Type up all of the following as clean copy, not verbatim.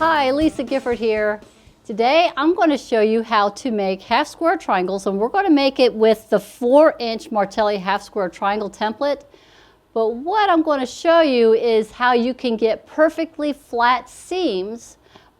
Hi, Lisa Gifford here. Today I'm going to show you how to make half square triangles, and we're going to make it with the 4-inch Martelli half square triangle template. But what I'm going to show you is how you can get perfectly flat seams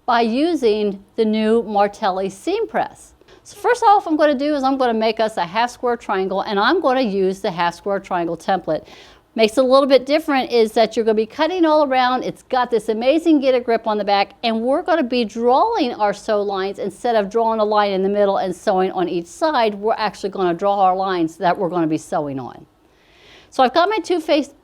by using the new Martelli seam press. So first off, I'm going to do is I'm going to make us a half square triangle, and I'm going to use the half square triangle template. Makes it a little bit different is that you're going to be cutting all around. It's got this amazing get a grip on the back, and we're going to be drawing our sew lines instead of drawing a line in the middle and sewing on each side. We're actually going to draw our lines that we're going to be sewing on. So I've got my two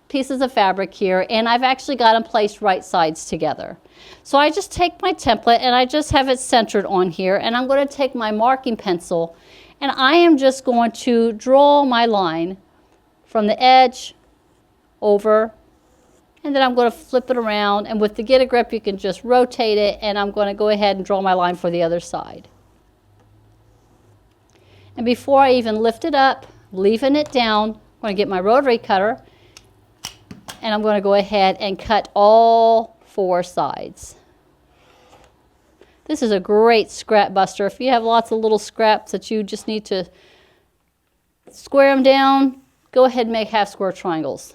pieces of fabric here, and I've actually got them placed right sides together. So I just take my template and I just have it centered on here, and I'm going to take my marking pencil and I am just going to draw my line from the edge over, and then I'm going to flip it around, and with the get a grip you can just rotate it, and I'm going to go ahead and draw my line for the other side. And before I even lift it up, leaving it down, I'm going to get my rotary cutter and I'm going to go ahead and cut all 4 sides. This is a great scrap buster. If you have lots of little scraps that you just need to square them down, go ahead and make half square triangles.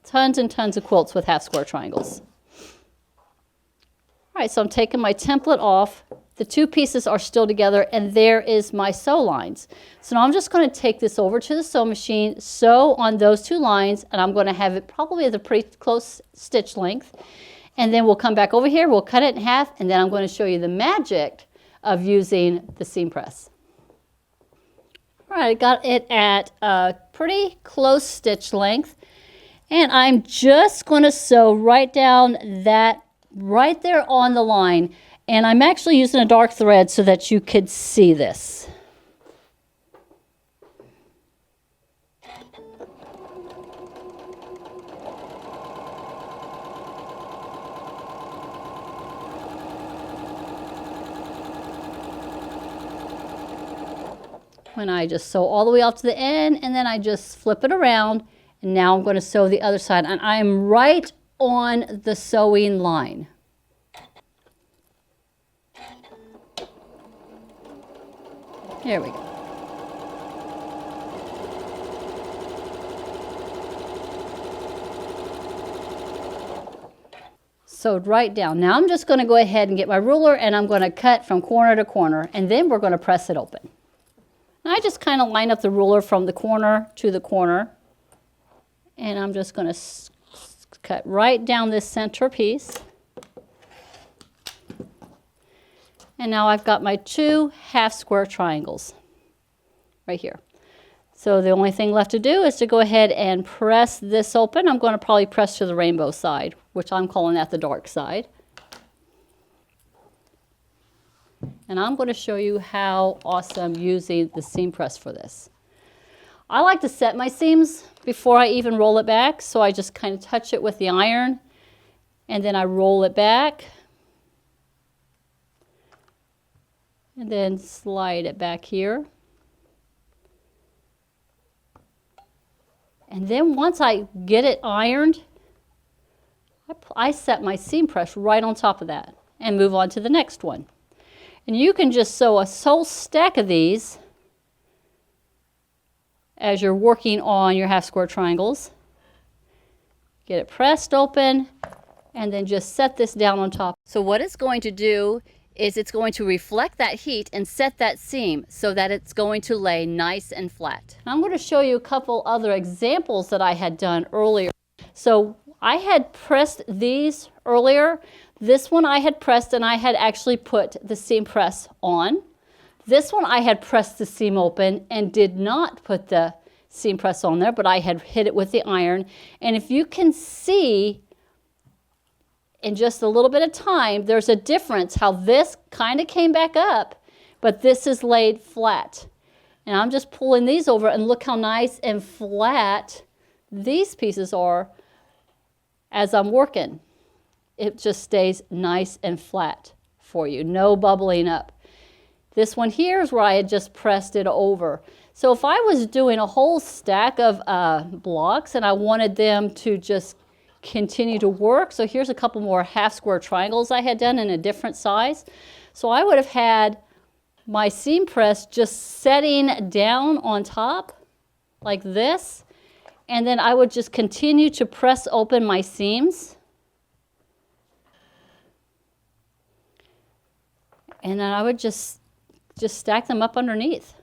Tons and tons of quilts with half square triangles. All right, so I'm taking my template off. The 2 pieces are still together, and there is my sew lines. So now I'm just going to take this over to the sew machine, sew on those 2 lines, and I'm going to have it probably at a pretty close stitch length. And then we'll come back over here, we'll cut it in half, and then I'm going to show you the magic of using the seam press. All right, I got it at a pretty close stitch length. And I'm just going to sew right down that, right there on the line. And I'm actually using a dark thread so that you could see this. When I just sew all the way off to the end, and then I just flip it around. And now I'm going to sew the other side, and I am right on the sewing line. There we go. Sewed right down. Now I'm just going to go ahead and get my ruler, and I'm going to cut from corner to corner, and then we're going to press it open. And I just kind of line up the ruler from the corner to the corner. And I'm just going to cut right down this center piece. And now I've got my 2 half square triangles right here. So the only thing left to do is to go ahead and press this open. I'm going to probably press to the rainbow side, which I'm calling that the dark side. And I'm going to show you how awesome using the seam press for this. I like to set my seams before I even roll it back, so I just kind of touch it with the iron, and then I roll it back, and then slide it back here. And then once I get it ironed, I set my seam press right on top of that and move on to the next one. And you can just sew a whole stack of these as you're working on your half square triangles. Get it pressed open, and then just set this down on top. So what it's going to do is it's going to reflect that heat and set that seam so that it's going to lay nice and flat. I'm going to show you a couple other examples that I had done earlier. So I had pressed these earlier. This one I had pressed, and I had actually put the seam press on. This one I had pressed the seam open and did not put the seam press on there, but I had hit it with the iron. And if you can see in just a little bit of time, there's a difference how this kind of came back up, but this is laid flat. And I'm just pulling these over, and look how nice and flat these pieces are as I'm working. It just stays nice and flat for you, no bubbling up. This one here is where I had just pressed it over. So if I was doing a whole stack of blocks and I wanted them to just continue to work. So here's a couple more half square triangles I had done in a different size. So I would have had my seam press just setting down on top like this, and then I would just continue to press open my seams. And then I would just stack them up underneath.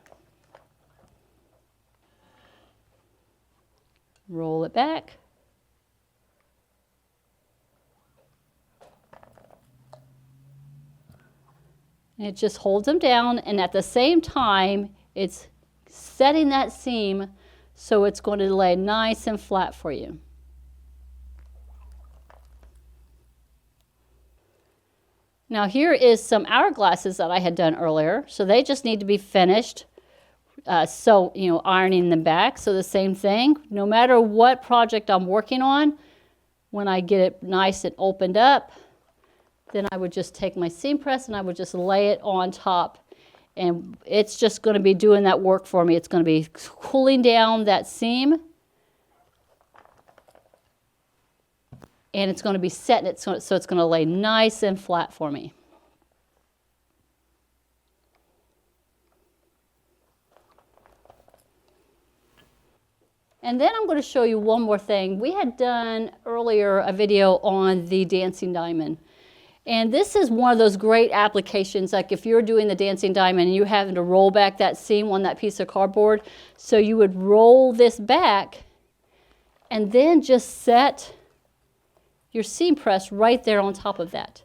Roll it back. And it just holds them down, and at the same time, it's setting that seam so it's going to lay nice and flat for you. Now here is some hourglasses that I had done earlier. So they just need to be finished. Ironing them back. So the same thing, no matter what project I'm working on, when I get it nice and opened up, then I would just take my seam press and I would just lay it on top. And it's just going to be doing that work for me. It's going to be cooling down that seam. And it's going to be setting it so it's going to lay nice and flat for me. And then I'm going to show you one more thing. We had done earlier a video on the dancing diamond. And this is one of those great applications, like if you're doing the dancing diamond and you're having to roll back that seam on that piece of cardboard. So you would roll this back and then just set your seam press right there on top of that.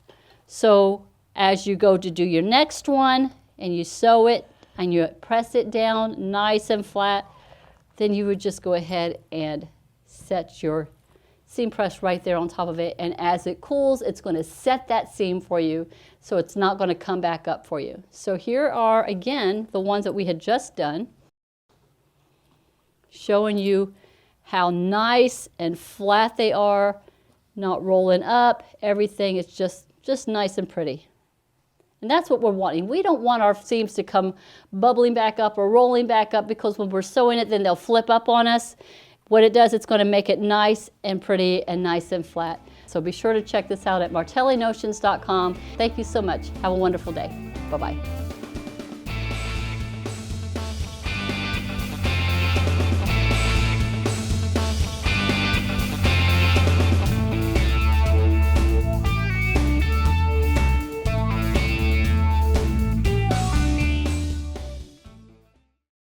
So as you go to do your next one and you sew it and you press it down nice and flat, then you would just go ahead and set your seam press right there on top of it. And as it cools, it's going to set that seam for you so it's not going to come back up for you. So here are, again, the ones that we had just done, showing you how nice and flat they are. Not rolling up, everything is just nice and pretty. And that's what we're wanting. We don't want our seams to come bubbling back up or rolling back up, because when we're sewing it, then they'll flip up on us. What it does, it's going to make it nice and pretty and nice and flat. So be sure to check this out at martellinotions.com. Thank you so much. Have a wonderful day. Bye-bye.